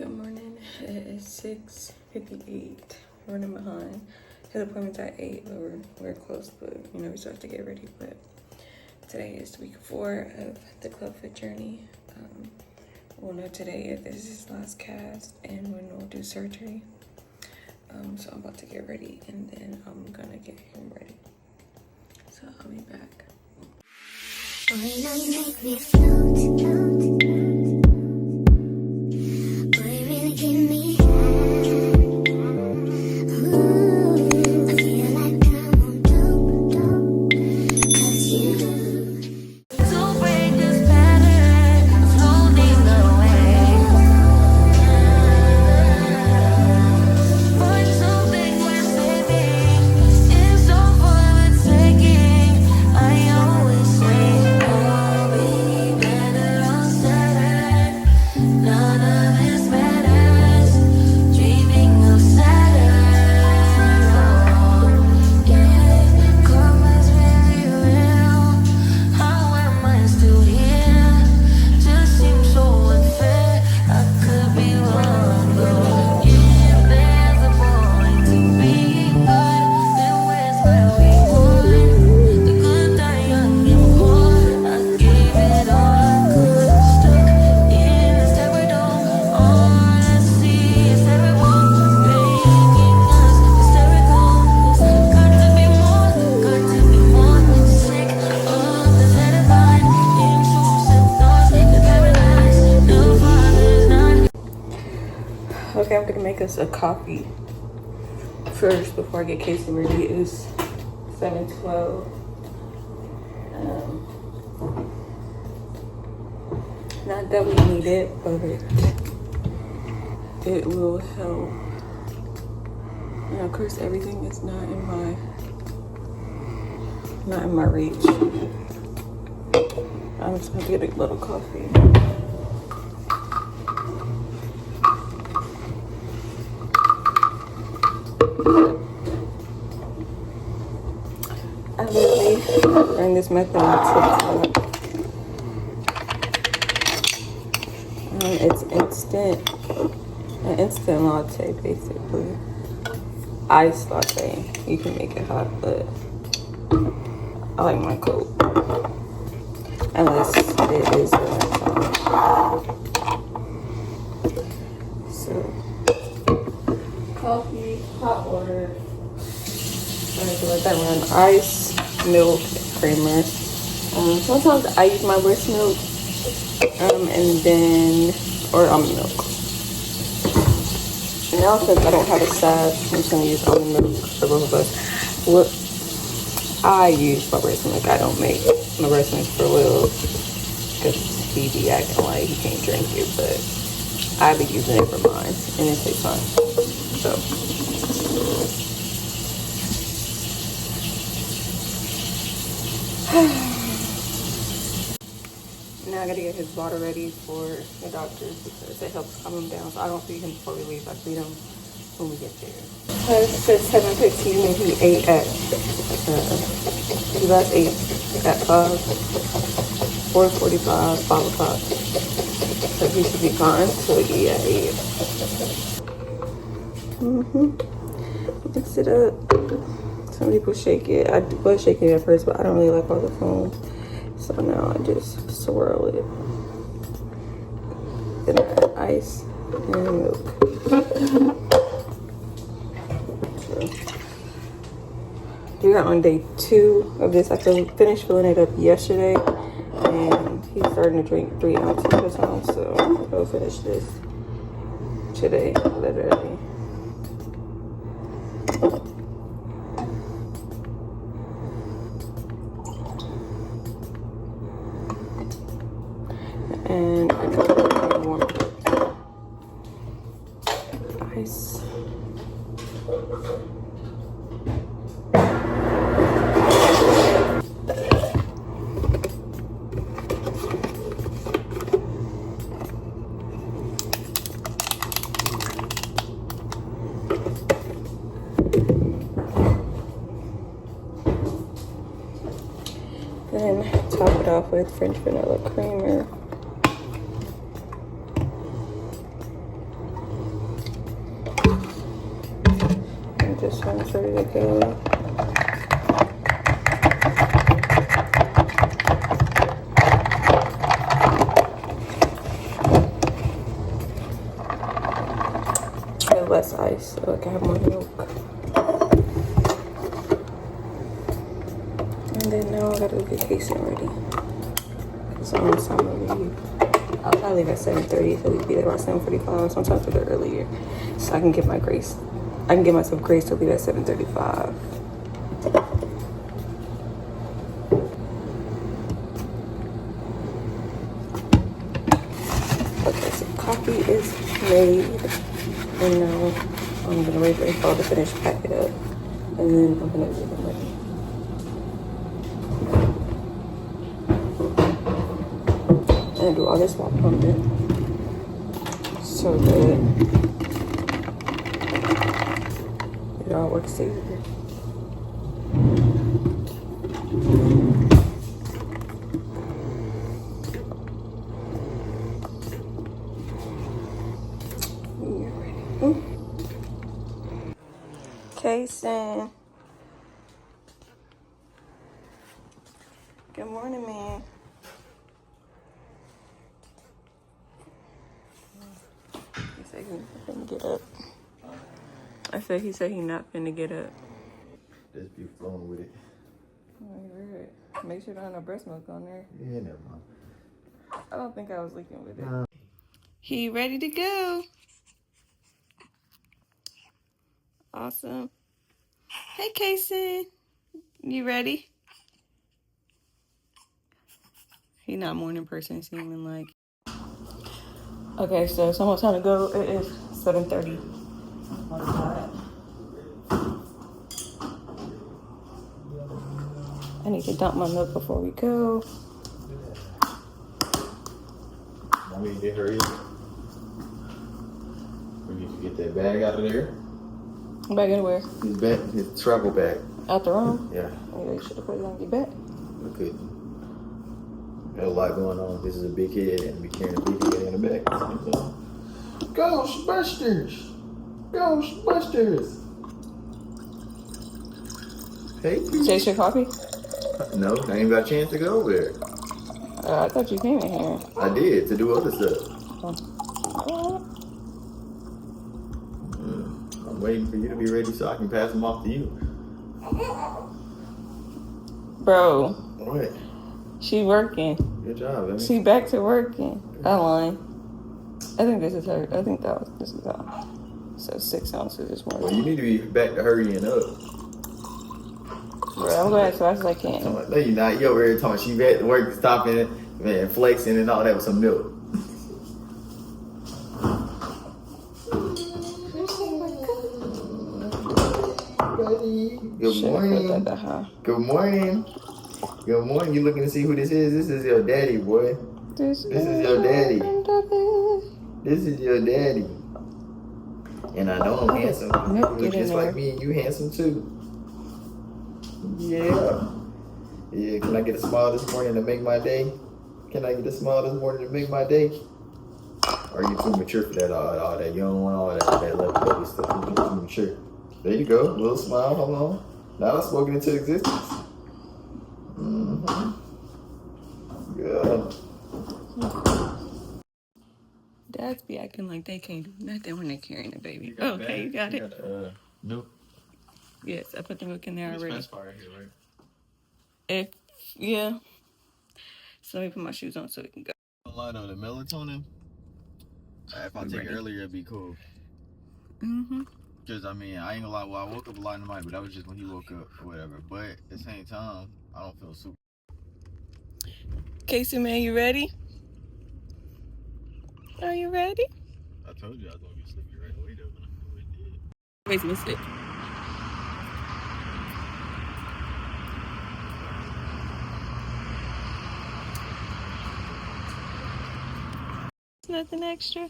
Good morning. It is 6:58. Running behind. His appointment's at 8, but we're close. But you know, we still have to get ready. But today is week 4 of the CLUBFOOT journey. We'll know today if this is his last cast and when we'll do surgery. So I'm about to get ready and then I'm gonna get him ready. So I'll be back. Make me float. Okay, I'm gonna make us a coffee first before I get Casey ready. It's 7:12. Not that we need it, but it will help. And of course, everything is not in my reach. I'm just gonna get a little coffee. I literally learned this method on TikTok. It's an instant latte, basically. Iced latte. You can make it hot, but I like my cold. Unless it is time. So, coffee, hot water. I let that run. Ice, milk, creamer. Sometimes I use my breast milk, and then or almond milk. Now since I don't have a side, I'm just gonna use almond milk for both of us. What I use my breast milk. I don't make my breast milk for Will because he be acting like he can't drink it, but I be using it for mine, and it tastes fine. So. Now I gotta get his water ready for the doctors because it helps calm him down. So I don't feed him before we leave. I feed him when we get there. It says 7:15 and he ate at he last ate at 4:45, 5 o'clock. So he should be fine. So yeah, 8. Mix it up. Some people shake it. I was shaking it at first, but I don't really like all the foam. So now I just swirl it. Then I add ice and milk. So, we got on day 2 of this. I finished filling it up yesterday. And he's starting to drink 3 ounces at a time. So I'll finish this today, literally. And I got warm ice. Then top it off with French vanilla creamer. just one's ready to go. With less ice so I can have more milk. And then now I gotta go get casing ready. It's almost time to leave. I'll probably leave at 7:30, so we'd be there about 7:45. Sometimes a bit earlier, so I can give myself grace to leave at 7:35. Okay, so coffee is made, and now I'm gonna wait for Paul to finish pack it up, and then I'm gonna get it ready. And do all this while pumping so that it all works together. Kason. Good morning, man. He said he's not finna get up. I said he said he's not finna get up. Just be flowing with it. Oh, make sure you don't have no breast milk on there. Yeah, never mind. I don't think I was leaking with it. He ready to go. Awesome. Hey, Kason. You ready? He not a morning person seeming like. Okay, so it's almost time to go. It is 7:30. I need to dump my milk before we go. Want me to hurry up? We need to get that bag out of there. Bag anywhere? His bag, his travel bag. Out the room? Yeah. Maybe you should have put it on your back. We couldn't. Got a lot going on. This is a big head and we carrying a big head in the back. Ghostbusters! Ghostbusters! Hey, Taste your coffee? No, I ain't got a chance to go over there. I thought you came in here. I did, to do other stuff. I'm waiting for you to be ready so I can pass them off to you. Bro. What? She working. Good job, baby. She back to working. I lied. I think this is her. I think this is all. So 6 ounces is more. Well, you need to be back to hurrying up. Bro, I'm going as fast as I can. No, you're not. You over here talking. She back to work, stopping, man, flexing and all that with some milk. Good morning. Good morning. Good morning. You looking to see who this is? This is your daddy, boy. This is your daddy. This is your daddy. And I know I'm handsome. You look just like me and you handsome too. Yeah. Yeah, can I get a smile this morning to make my day? Can I get a smile this morning to make my day? Or are you too mature for that? All that you don't want all that lovely stuff. You're too mature. There you go. A little smile. Hold on. Now I've spoken into existence. Mm-hmm. Good. Dads be acting like they can't do nothing when they're carrying a baby. Okay, you got it. Milk. Yes, I put the milk in there already. Right here, right? Yeah. So let me put my shoes on so we can go. A lot of the melatonin. If I take it earlier, it'd be cool. Mm-hmm. Because, I mean, I ain't gonna lie. Well, I woke up a lot in the night, but that was just when he woke up or whatever. But at the same time, I don't feel super. Casey, man, you ready? Are you ready? I told you I was gonna be sleepy right away, though, but I really did. Wait, missed it. Nothing extra.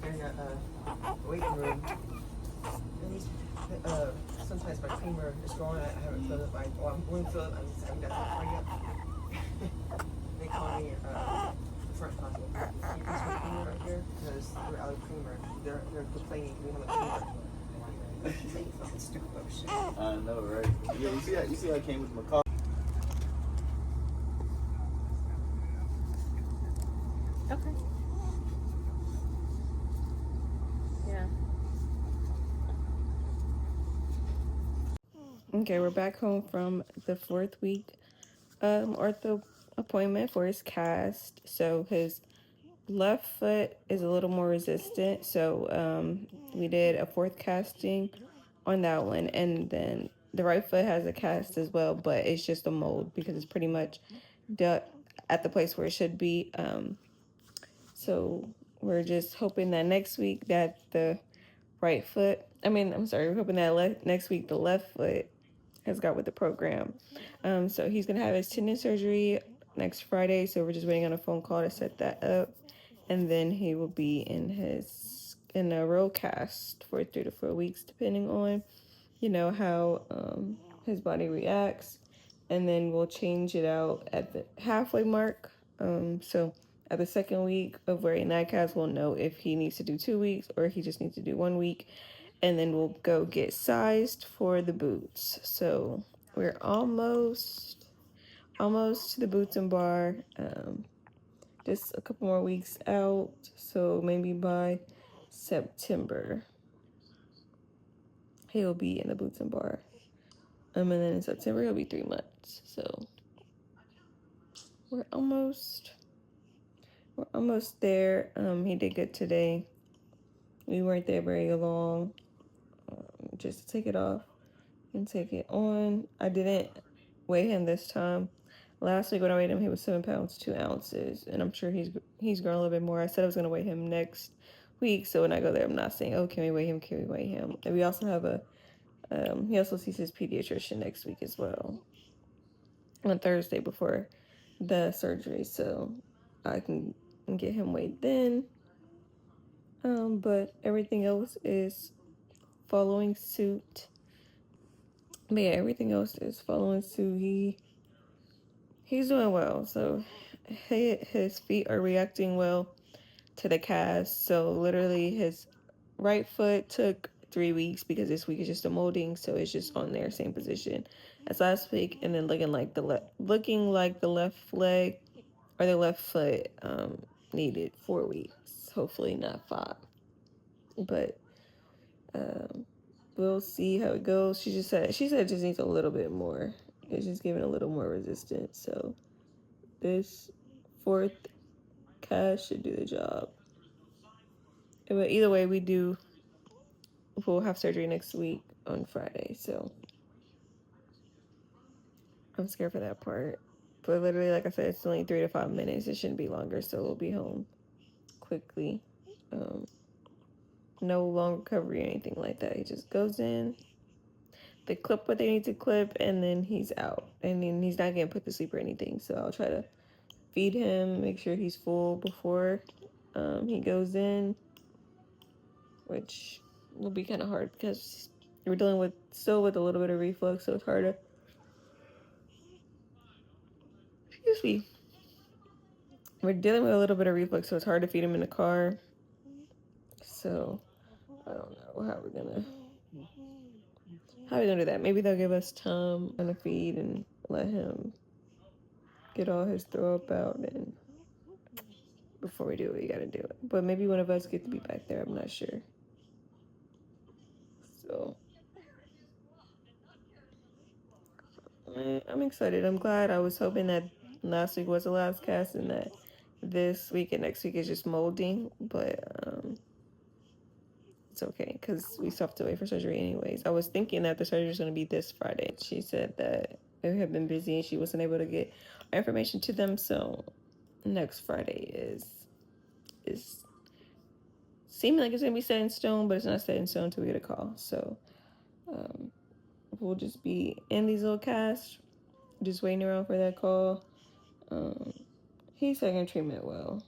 they're in a waiting room. And sometimes my creamer is gone. I haven't filled up. I'm going to fill it. I haven't got that far yet. They call me the front pocket. Can you use my creamer right here? Because we're out of creamer. They're complaining we have a creamer. I know, right? Yeah, you see how I came with my car. Okay. Yeah. Okay, we're back home from the 4th week ortho appointment for his cast. So his left foot is a little more resistant. So we did a 4th casting on that one, and then the right foot has a cast as well, but it's just a mold because it's pretty much at the place where it should be. So we're just hoping that next week that the right foot, we're hoping that next week the left foot has got with the program. So he's gonna have his tendon surgery next Friday. So we're just waiting on a phone call to set that up, and then he will be in a row cast for 3 to 4 weeks, depending on how his body reacts, and then we'll change it out at the halfway mark. So at the 2nd week of wearing that cast, we'll know if he needs to do 2 weeks or he just needs to do 1 week, and then we'll go get sized for the boots. So we're almost to the boots and bar. Just a couple more weeks out, so maybe by September he'll be in the boots and bar. And then in September he'll be 3 months. So we're almost there. He did good today. We weren't there very long, just to take it off and take it on. I didn't weigh him this time. Last week when I weighed him, he was 7 pounds 2 ounces, and I'm sure he's grown a little bit more. I said I was gonna weigh him next week, so when I go there, I'm not saying, oh, can we weigh him? Can we weigh him? And we also have he also sees his pediatrician next week as well, on Thursday before the surgery, so I can get him weighed then. But everything else is following suit. But yeah, everything else is following suit. He's doing well. So his feet are reacting well to the cast. So literally his right foot took 3 weeks because this week is just a molding, so it's just on their same position as last week, and then looking like the left leg or the left foot needed 4 weeks. Hopefully not 5, but we'll see how it goes. She said it just needs a little bit more. It's just giving a little more resistance. So this 4th cast should do the job. But either way, we'll have surgery next week on Friday. So I'm scared for that part. But literally, like I said, it's only 3 to 5 minutes. It shouldn't be longer, so we'll be home quickly. No long recovery or anything like that. He just goes in, they clip what they need to clip, and then he's out. And then he's not getting put to sleep or anything. So I'll try to feed him, make sure he's full before he goes in, which will be kind of hard because we're dealing still with a little bit of reflux, so it's hard to, excuse me, we're dealing with a little bit of reflux, so it's hard to feed him in the car. So I don't know how we're gonna do that. Maybe they'll give us time on the feed and let him get all his throw up out, and before we do it, we gotta do it. But maybe one of us get to be back there. I'm not sure. So I'm excited. I'm glad. I was hoping that last week was the last cast and that this week and next week is just molding, but it's okay because we still have to wait for surgery anyways. I was thinking that the surgery is going to be this Friday. She said that they have been busy and she wasn't able to get our information to them, so next Friday is seeming like it's going to be set in stone, but it's not set in stone until we get a call. So we'll just be in these little casts, just waiting around for that call. He's taking treatment well.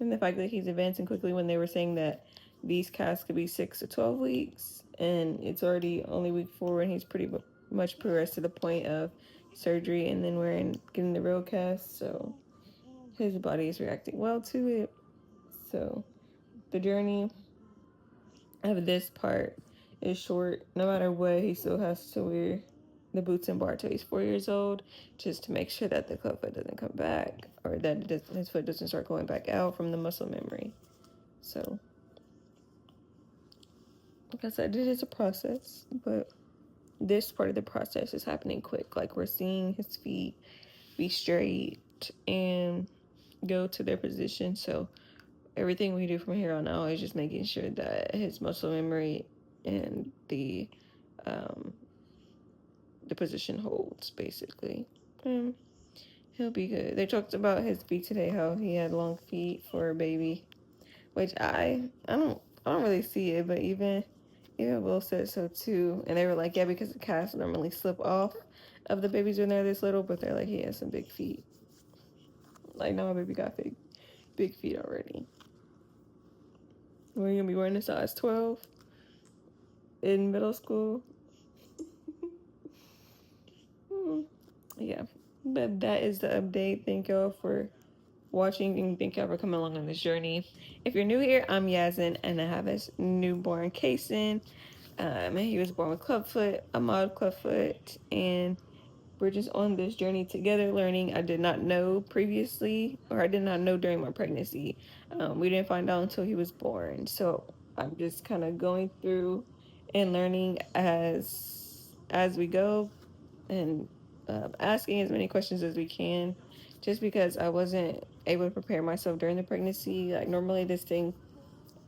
And the fact that he's advancing quickly when they were saying that these casts could be 6 to 12 weeks, and it's already only week 4, and he's pretty much progressed to the point of surgery, and then we're in getting the real cast, so his body is reacting well to it. So the journey of this part is short. No matter what, he still has to wear the boots and bar till he's 4 years old, just to make sure that the clubfoot doesn't come back, or that his foot doesn't start going back out from the muscle memory. So, like I said, it is a process, but this part of the process is happening quick. Like, we're seeing his feet be straight and go to their position. So everything we do from here on out is just making sure that his muscle memory and the position holds, basically. He'll be good. They talked about his feet today, how he had long feet for a baby, which I don't really see it, but even Will said so too. And they were like, yeah, because the casts normally slip off of the babies when they're this little, but they're like, he has some big feet. Like, no, my baby got big feet already. We're gonna be wearing a size 12 in middle school. Yeah, but that is the update. Thank y'all for watching, and thank y'all for coming along on this journey. If you're new here, I'm Yazin, and I have this newborn Kason. And he was born with clubfoot, a mild clubfoot, and we're just on this journey together, learning. I did not know previously, or I did not know during my pregnancy. We didn't find out until he was born, so I'm just kind of going through and learning as we go, and asking as many questions as we can, just because I wasn't able to prepare myself during the pregnancy. Like, normally this thing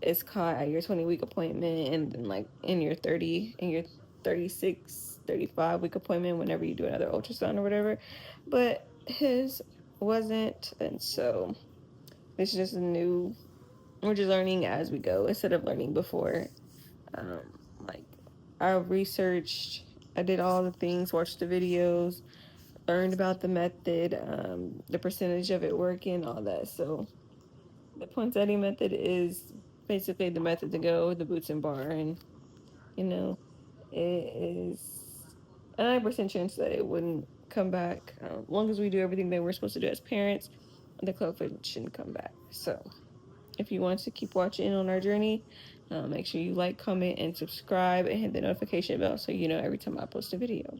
is caught at your 20-week appointment, and then like in your 36, 35-week appointment whenever you do another ultrasound or whatever. But his wasn't, and so this is just we're just learning as we go instead of learning before. Like, I researched, I did all the things, watched the videos, learned about the method, the percentage of it working, all that. So the poinsettia method is basically the method to go with the boots and bar, and it is a 9% chance that it wouldn't come back. As long as we do everything that we're supposed to do as parents, the clubfoot shouldn't come back. So if you want to keep watching on our journey, make sure you like, comment, and subscribe, and hit the notification bell so you know every time I post a video.